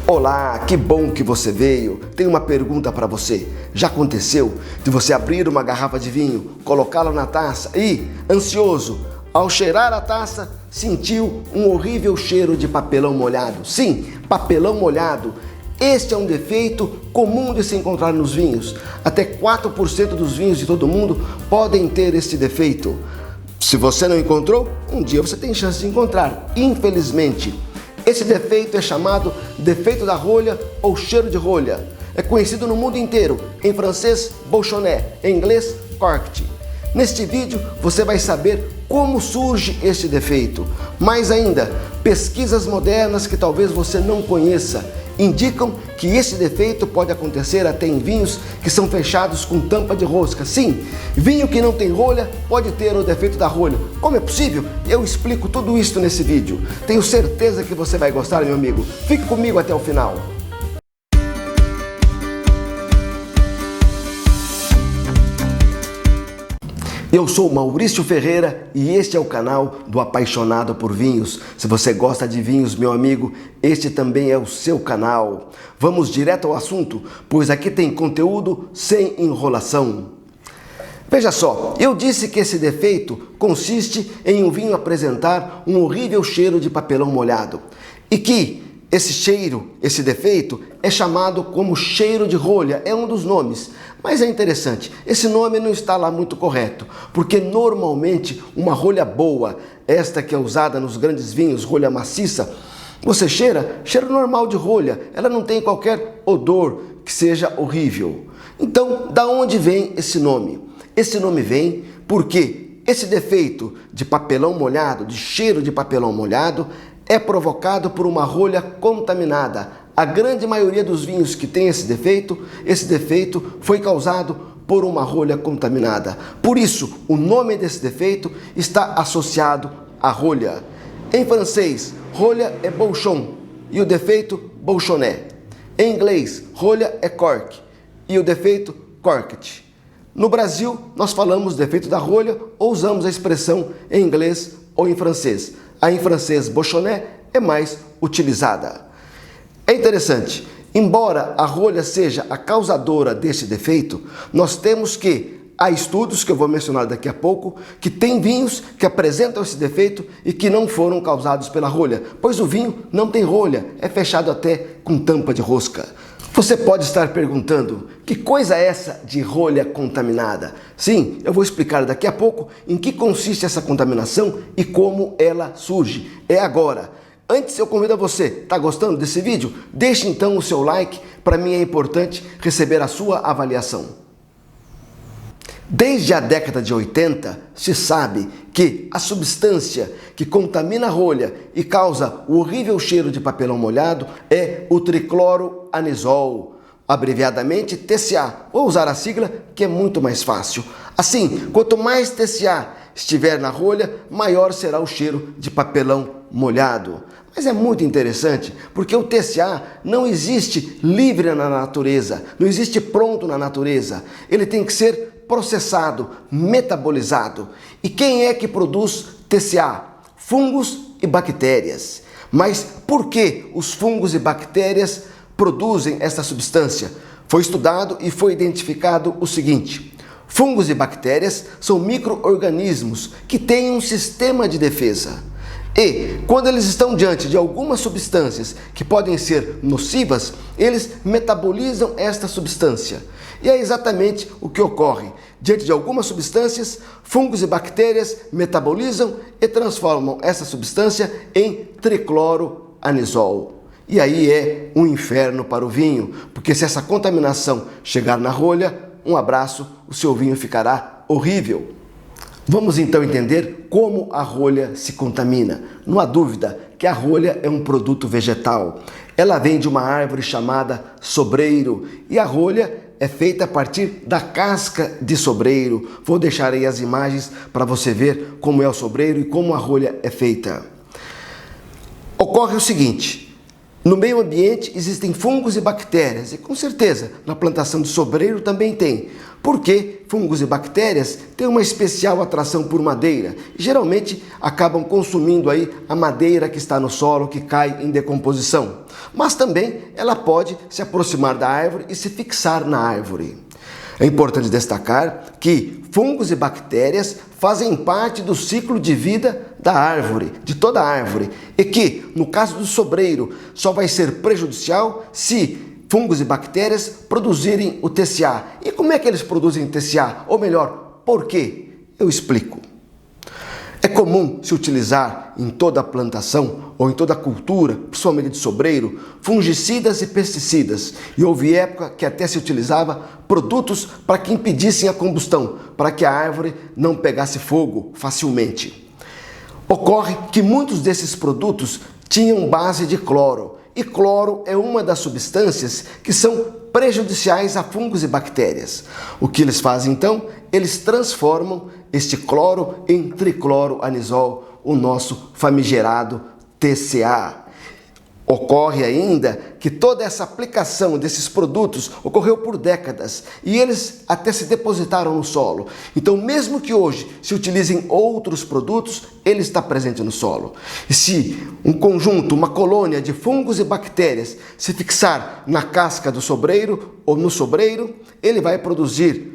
Olá, que bom que você veio. Tenho uma pergunta para você. Já aconteceu de você abrir uma garrafa de vinho, colocá-la na taça e, ansioso, ao cheirar a taça, sentiu um horrível cheiro de papelão molhado? Sim, papelão molhado. Este é um defeito comum de se encontrar nos vinhos. Até 4% dos vinhos de todo o mundo podem ter este defeito. Se você não encontrou, um dia você tem chance de encontrar, infelizmente. Esse defeito é chamado defeito da rolha ou cheiro de rolha. É conhecido no mundo inteiro, em francês, bouchonnet, em inglês, corkt. Neste vídeo você vai saber como surge este defeito. Mais ainda, pesquisas modernas que talvez você não conheça indicam que esse defeito pode acontecer até em vinhos que são fechados com tampa de rosca. Sim, vinho que não tem rolha pode ter o defeito da rolha. Como é possível? Eu explico tudo isso nesse vídeo. Tenho certeza que você vai gostar, meu amigo. Fique comigo até o final. Eu sou Maurício Ferreira e este é o canal do Apaixonado por Vinhos. Se você gosta de vinhos, meu amigo, este também é o seu canal. Vamos direto ao assunto, pois aqui tem conteúdo sem enrolação. Veja só, eu disse que esse defeito consiste em um vinho apresentar um horrível cheiro de papelão molhado e que esse cheiro, esse defeito, é chamado como cheiro de rolha, é um dos nomes. Mas é interessante, esse nome não está lá muito correto, porque normalmente uma rolha boa, esta que é usada nos grandes vinhos, rolha maciça, você cheira normal de rolha, ela não tem qualquer odor que seja horrível. Então, da onde vem esse nome? Esse nome vem porque esse defeito de papelão molhado, de cheiro de papelão molhado, é provocado por uma rolha contaminada. A grande maioria dos vinhos que tem esse defeito foi causado por uma rolha contaminada. Por isso, o nome desse defeito está associado à rolha. Em francês, rolha é bouchon e o defeito bouchonnet. Em inglês, rolha é cork e o defeito corkt. No Brasil, nós falamos defeito da rolha ou usamos a expressão em inglês ou em francês. A em francês, bouchonnet, é mais utilizada. É interessante, embora a rolha seja a causadora desse defeito, nós temos que há estudos, que eu vou mencionar daqui a pouco, que tem vinhos que apresentam esse defeito e que não foram causados pela rolha, pois o vinho não tem rolha, é fechado até com tampa de rosca. Você pode estar perguntando, que coisa é essa de rolha contaminada? Sim, eu vou explicar daqui a pouco em que consiste essa contaminação e como ela surge. É agora. Antes eu convido a você, tá gostando desse vídeo? Deixe então o seu like, para mim é importante receber a sua avaliação. Desde a década de 80, se sabe que a substância que contamina a rolha e causa o horrível cheiro de papelão molhado é o tricloroanisol, abreviadamente TCA. Vou usar a sigla que é muito mais fácil. Assim, quanto mais TCA estiver na rolha, maior será o cheiro de papelão molhado. Mas é muito interessante, porque o TCA não existe livre na natureza, não existe pronto na natureza. Ele tem que ser processado, metabolizado. E quem é que produz TCA? Fungos e bactérias. Mas por que os fungos e bactérias produzem essa substância? Foi estudado e foi identificado o seguinte: fungos e bactérias são micro-organismos que têm um sistema de defesa. E, quando eles estão diante de algumas substâncias que podem ser nocivas, eles metabolizam esta substância. E é exatamente o que ocorre. Diante de algumas substâncias, fungos e bactérias metabolizam e transformam essa substância em tricloroanisol. E aí é um inferno para o vinho, porque se essa contaminação chegar na rolha, um abraço, o seu vinho ficará horrível. Vamos então entender como a rolha se contamina. Não há dúvida que a rolha é um produto vegetal. Ela vem de uma árvore chamada sobreiro e a rolha é feita a partir da casca de sobreiro. Vou deixar aí as imagens para você ver como é o sobreiro e como a rolha é feita. Ocorre o seguinte: No meio ambiente existem fungos e bactérias, e com certeza na plantação de sobreiro também tem, porque fungos e bactérias têm uma especial atração por madeira e geralmente acabam consumindo aí a madeira que está no solo, que cai em decomposição. Mas também ela pode se aproximar da árvore e se fixar na árvore. É importante destacar que fungos e bactérias fazem parte do ciclo de vida da árvore, de toda a árvore, e que, no caso do sobreiro, só vai ser prejudicial se fungos e bactérias produzirem o TCA. E como é que eles produzem o TCA? Ou melhor, por quê? Eu explico. É comum se utilizar em toda a plantação ou em toda a cultura, principalmente de sobreiro, fungicidas e pesticidas. E houve época que até se utilizava produtos para que impedissem a combustão, para que a árvore não pegasse fogo facilmente. Ocorre que muitos desses produtos tinham base de cloro, e cloro é uma das substâncias que são prejudiciais a fungos e bactérias. O que eles fazem então? Eles transformam este cloro em tricloroanisol, o nosso famigerado TCA. Ocorre ainda que toda essa aplicação desses produtos ocorreu por décadas e eles até se depositaram no solo. Então, mesmo que hoje se utilizem outros produtos, ele está presente no solo. E se um conjunto, uma colônia de fungos e bactérias se fixar na casca do sobreiro ou no sobreiro, ele vai produzir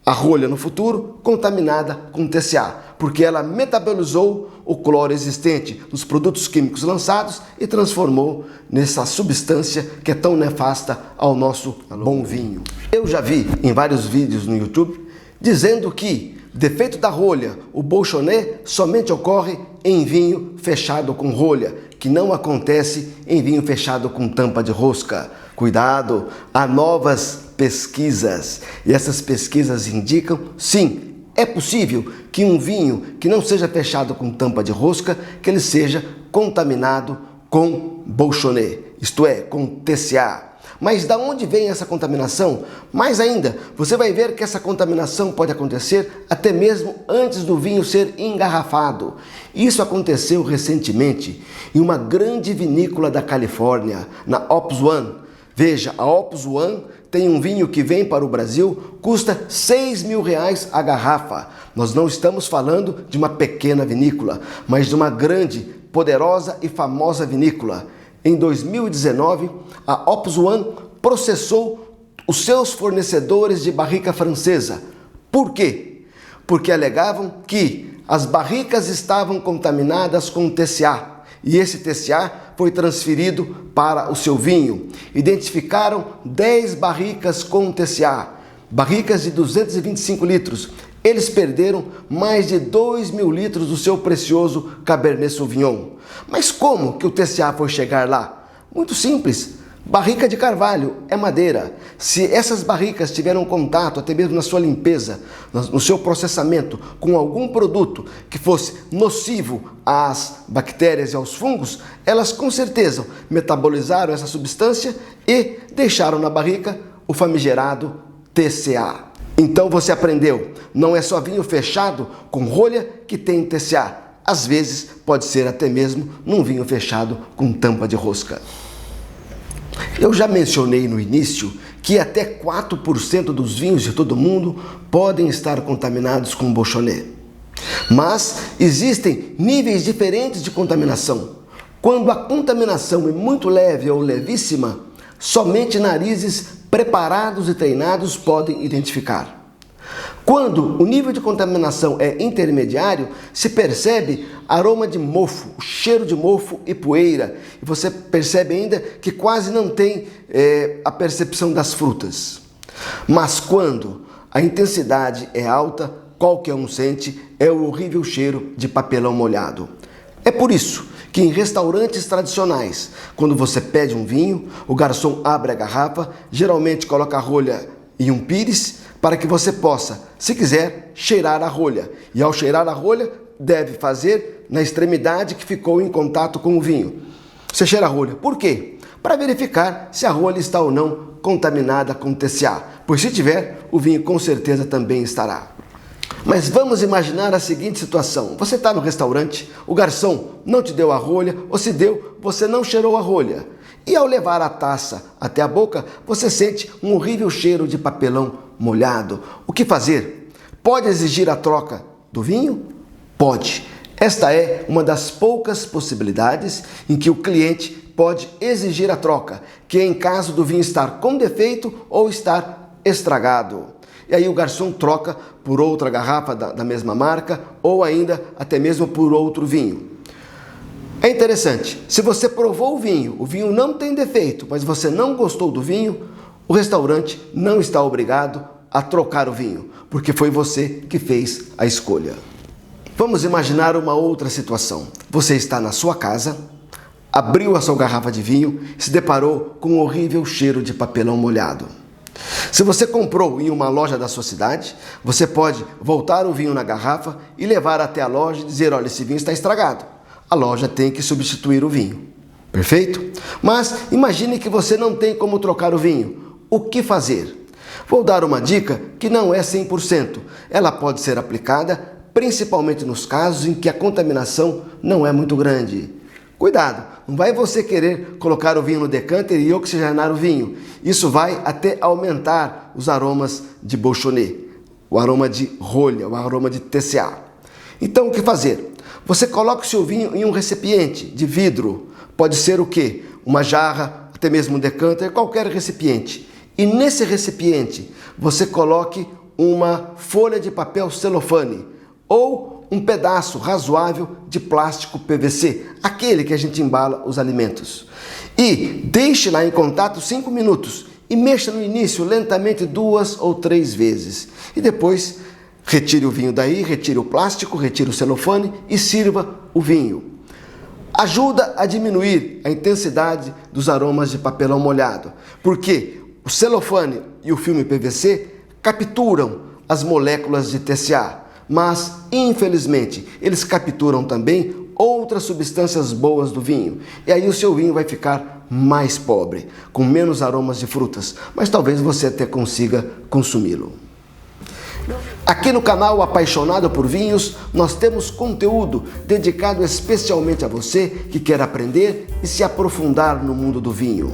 a rolha no futuro contaminada com TCA, porque ela metabolizou o cloro existente nos produtos químicos lançados e transformou nessa substância que é tão nefasta ao nosso bom vinho. Eu já vi em vários vídeos no YouTube dizendo que defeito da rolha, o Bolchonnet, somente ocorre em vinho fechado com rolha, que não acontece em vinho fechado com tampa de rosca. Cuidado, há novas pesquisas e essas pesquisas indicam, sim, é possível que um vinho que não seja fechado com tampa de rosca, que ele seja contaminado com Bolchonnet, isto é, com TCA. Mas da onde vem essa contaminação? Mais ainda, você vai ver que essa contaminação pode acontecer até mesmo antes do vinho ser engarrafado. Isso aconteceu recentemente em uma grande vinícola da Califórnia, na Opus One. Veja, a Opus One tem um vinho que vem para o Brasil, custa R$6.000 a garrafa. Nós não estamos falando de uma pequena vinícola, mas de uma grande, poderosa e famosa vinícola. Em 2019, a Opus One processou os seus fornecedores de barrica francesa. Por quê? Porque alegavam que as barricas estavam contaminadas com TCA. E esse TCA foi transferido para o seu vinho. Identificaram 10 barricas com TCA, barricas de 225 litros. Eles perderam mais de 2.000 litros do seu precioso Cabernet Sauvignon. Mas como que o TCA foi chegar lá? Muito simples. Barrica de carvalho é madeira. Se essas barricas tiveram contato, até mesmo na sua limpeza, no seu processamento, com algum produto que fosse nocivo às bactérias e aos fungos, elas com certeza metabolizaram essa substância e deixaram na barrica o famigerado TCA. Então você aprendeu, não é só vinho fechado com rolha que tem TCA. Às vezes pode ser até mesmo num vinho fechado com tampa de rosca. Eu já mencionei no início que até 4% dos vinhos de todo mundo podem estar contaminados com Bolchonnet. Mas existem níveis diferentes de contaminação. Quando a contaminação é muito leve ou levíssima, somente narizes preparados e treinados podem identificar. Quando o nível de contaminação é intermediário, se percebe aroma de mofo, cheiro de mofo e poeira. E você percebe ainda que quase não tem a percepção das frutas. Mas quando a intensidade é alta, qualquer um sente, é o horrível cheiro de papelão molhado. É por isso que em restaurantes tradicionais, quando você pede um vinho, o garçom abre a garrafa, geralmente coloca a rolha e um pires, para que você possa, se quiser, cheirar a rolha. E ao cheirar a rolha, deve fazer na extremidade que ficou em contato com o vinho. Você cheira a rolha. Por quê? Para verificar se a rolha está ou não contaminada com TCA. Pois se tiver, o vinho com certeza também estará. Mas vamos imaginar a seguinte situação. Você está no restaurante, o garçom não te deu a rolha, ou se deu, você não cheirou a rolha. E ao levar a taça até a boca, você sente um horrível cheiro de papelão molhado. O que fazer? Pode exigir a troca do vinho? Pode. Esta é uma das poucas possibilidades em que o cliente pode exigir a troca, que é em caso do vinho estar com defeito ou estar estragado. E aí o garçom troca por outra garrafa da mesma marca ou ainda até mesmo por outro vinho. É interessante, se você provou o vinho não tem defeito, mas você não gostou do vinho, o restaurante não está obrigado a trocar o vinho, porque foi você que fez a escolha. Vamos imaginar uma outra situação. Você está na sua casa, abriu a sua garrafa de vinho e se deparou com um horrível cheiro de papelão molhado. Se você comprou em uma loja da sua cidade, você pode voltar o vinho na garrafa e levar até a loja e dizer: olha, esse vinho está estragado. A loja tem que substituir o vinho. Perfeito? Mas imagine que você não tem como trocar o vinho. O que fazer? Vou dar uma dica que não é 100%. Ela pode ser aplicada principalmente nos casos em que a contaminação não é muito grande. Cuidado, não vai você querer colocar o vinho no decanter e oxigenar o vinho. Isso vai até aumentar os aromas de Beauchardonnay, o aroma de rolha, o aroma de TCA. Então o que fazer? Você coloca o seu vinho em um recipiente de vidro. Pode ser o quê? Uma jarra, até mesmo um decanter, qualquer recipiente. E nesse recipiente você coloque uma folha de papel celofane ou um pedaço razoável de plástico PVC, aquele que a gente embala os alimentos. E deixe lá em contato 5 minutos e mexa no início lentamente 2 ou 3 vezes. E depois retire o vinho daí, retire o plástico, retire o celofane e sirva o vinho. Ajuda a diminuir a intensidade dos aromas de papelão molhado, porque o celofane e o filme PVC capturam as moléculas de TCA, mas, infelizmente, eles capturam também outras substâncias boas do vinho. E aí o seu vinho vai ficar mais pobre, com menos aromas de frutas, mas talvez você até consiga consumi-lo. Aqui no canal Apaixonado por Vinhos, nós temos conteúdo dedicado especialmente a você que quer aprender e se aprofundar no mundo do vinho.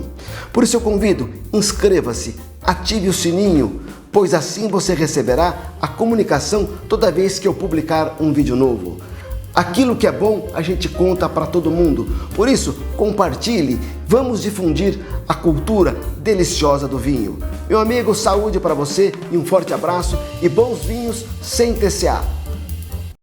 Por isso eu convido, inscreva-se, ative o sininho, pois assim você receberá a comunicação toda vez que eu publicar um vídeo novo. Aquilo que é bom, a gente conta para todo mundo. Por isso, compartilhe, vamos difundir a cultura deliciosa do vinho. Meu amigo, saúde para você e um forte abraço e bons vinhos sem TCA.